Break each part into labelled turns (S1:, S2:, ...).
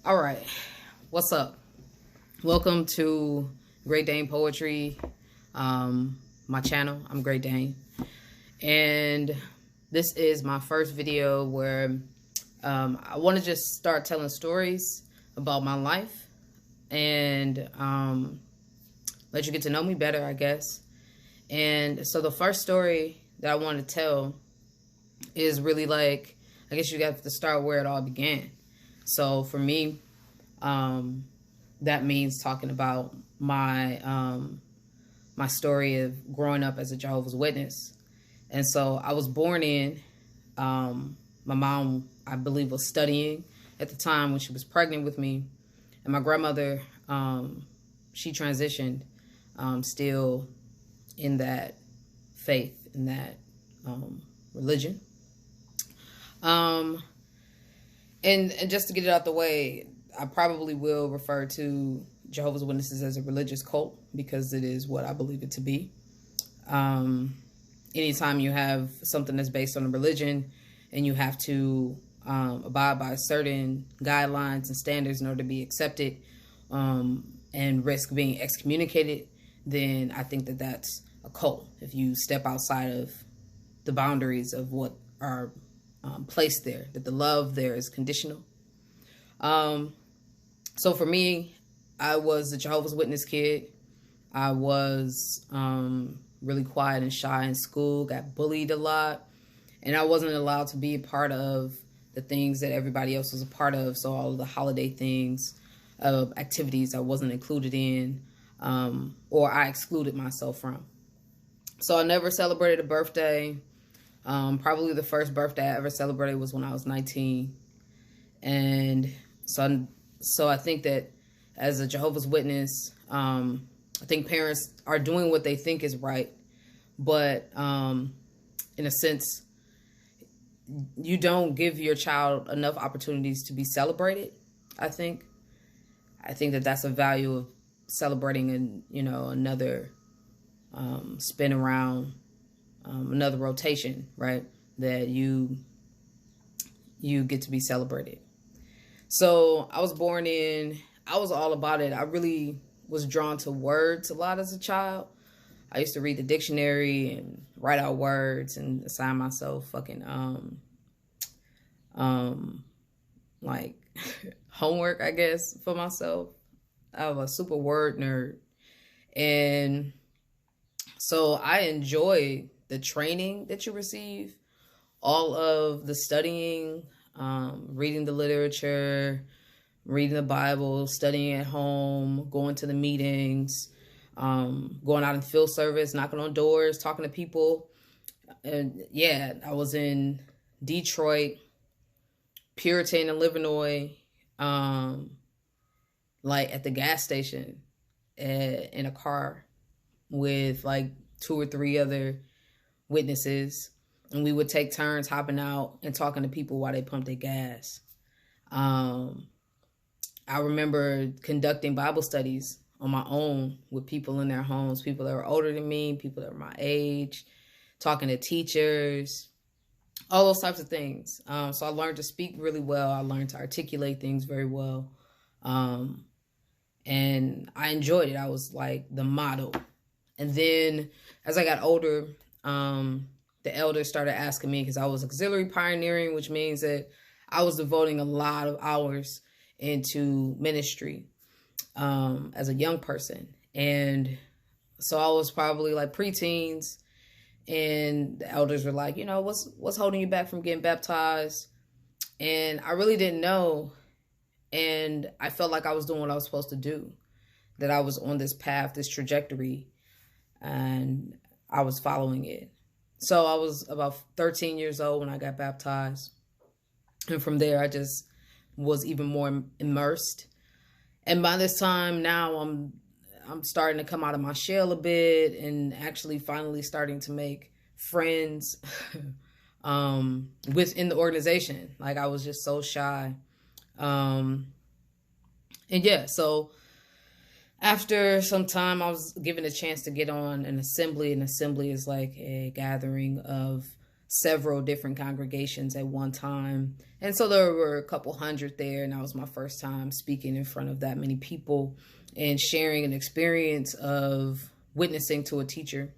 S1: All right, what's up? Welcome to Great Dane Poetry, my channel. I'm Great Dane, and this is my first video where I want to just start telling stories about my life and let you get to know me better, I guess. And so the first story that I want to tell is really like, I guess you have to start where it all began. So for me, that means talking about my my story of growing up as a Jehovah's Witness. And so I was born in, my mom, I believe, was studying at the time when she was pregnant with me. And my grandmother, she transitioned still in that faith, in that religion. And just to get it out the way, I probably will refer to Jehovah's Witnesses as a religious cult because it is what I believe it to be. Anytime you have something that's based on a religion and you have to abide by certain guidelines and standards in order to be accepted and risk being excommunicated, then I think that that's a cult. If you step outside of the boundaries of what are placed there, that the love there is conditional. So for me, I was a Jehovah's Witness kid. I was really quiet and shy in school, got bullied a lot, and I wasn't allowed to be a part of the things that everybody else was a part of. So all of the holiday things, activities I wasn't included in, or I excluded myself from. So I never celebrated a birthday. Probably the first birthday I ever celebrated was when I was 19. And so I think that as a Jehovah's Witness, I think parents are doing what they think is right. But in a sense, you don't give your child enough opportunities to be celebrated, I think. I think that that's a value of celebrating another spin around, another rotation, right? That you get to be celebrated. So I was born in, I was all about it. I really was drawn to words a lot as a child. I used to read the dictionary and write out words and assign myself fucking like homework, I guess, for myself. I was a super word nerd. And so I enjoyed the training that you receive, all of the studying, reading the literature, reading the Bible, studying at home, going to the meetings, going out in field service, knocking on doors, talking to people. And yeah, I was in Detroit, Puritan, and Illinois, like at the gas station in a car with like 2 or 3 other witnesses. And we would take turns hopping out and talking to people while they pumped their gas. I remember conducting Bible studies on my own with people in their homes, people that were older than me, people that were my age, talking to teachers, all those types of things. So I learned to speak really well. I learned to articulate things very well. And I enjoyed it. I was like the model. And then as I got older, the elders started asking me, because I was auxiliary pioneering, which means that I was devoting a lot of hours into ministry as a young person. And so I was probably like preteens, and the elders were like, what's holding you back from getting baptized? And I really didn't know. And I felt like I was doing what I was supposed to do, that I was on this path, this trajectory, and I was following it. So I was about 13 years old when I got baptized. And from there, I just was even more immersed. And by this time now, I'm starting to come out of my shell a bit and actually finally starting to make friends within the organization. Like, I was just so shy. And yeah, so after some time, I was given a chance to get on an assembly. An assembly is like a gathering of several different congregations at one time. And so there were a couple hundred there, and that was my first time speaking in front of that many people and sharing an experience of witnessing to a teacher.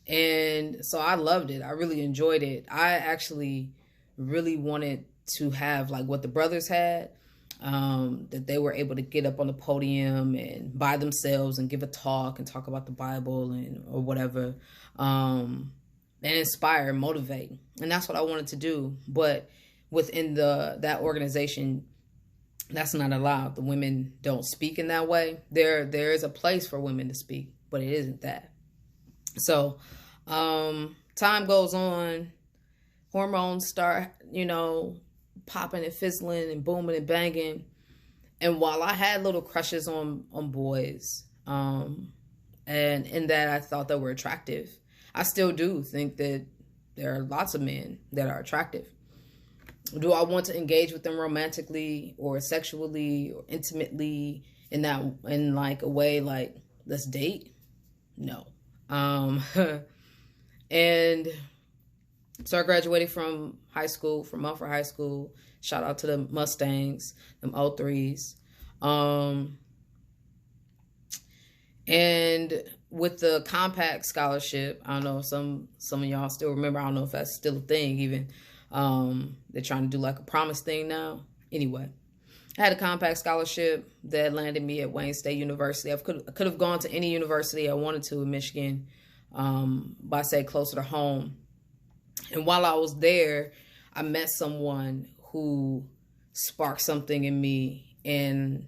S1: And so I loved it. I really enjoyed it. I actually really wanted to have like what the brothers had, that they were able to get up on the podium and by themselves and give a talk and talk about the Bible and or whatever, and inspire, motivate. And that's what I wanted to do. But within that organization, that's not allowed. The women don't speak in that way. There is a place for women to speak, but it isn't that. So time goes on, hormones start, popping and fizzling and booming and banging. And while I had little crushes on boys, and in that I thought they were attractive, I still do think that there are lots of men that are attractive. Do I want to engage with them romantically or sexually or intimately in like a way like let's date? No. And so I graduated from high school, from Mumford High School. Shout out to the Mustangs, them 03s. And with the Compact Scholarship, I don't know if some of y'all still remember. I don't know if that's still a thing even. They're trying to do like a promise thing now. Anyway, I had a Compact Scholarship that landed me at Wayne State University. I could have gone to any university I wanted to in Michigan, but I say closer to home. And while I was there, I met someone who sparked something in me, and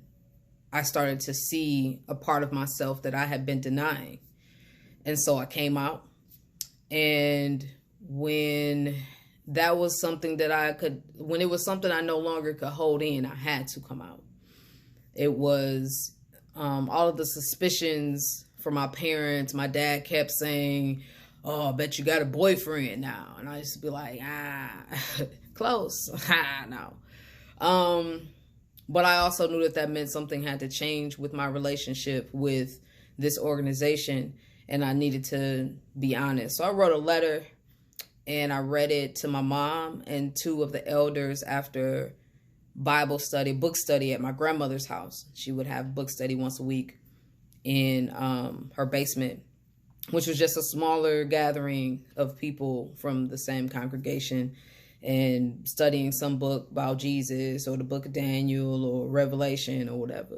S1: I started to see a part of myself that I had been denying. And so I came out, and when that was something that when it was something I no longer could hold in, I had to come out. It was all of the suspicions from my parents. My dad kept saying, "Oh, I bet you got a boyfriend now." And I used to be like, close. No. But I also knew that meant something had to change with my relationship with this organization, and I needed to be honest. So I wrote a letter, and I read it to my mom and two of the elders after book study at my grandmother's house. She would have book study once a week in her basement, which was just a smaller gathering of people from the same congregation and studying some book about Jesus or the book of Daniel or Revelation or whatever.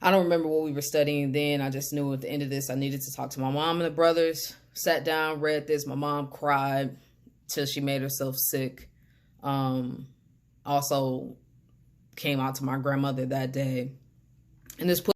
S1: I don't remember what we were studying then. I just knew at the end of this, I needed to talk to my mom and the brothers. Sat down, read this. My mom cried till she made herself sick. Also came out to my grandmother that day. And this put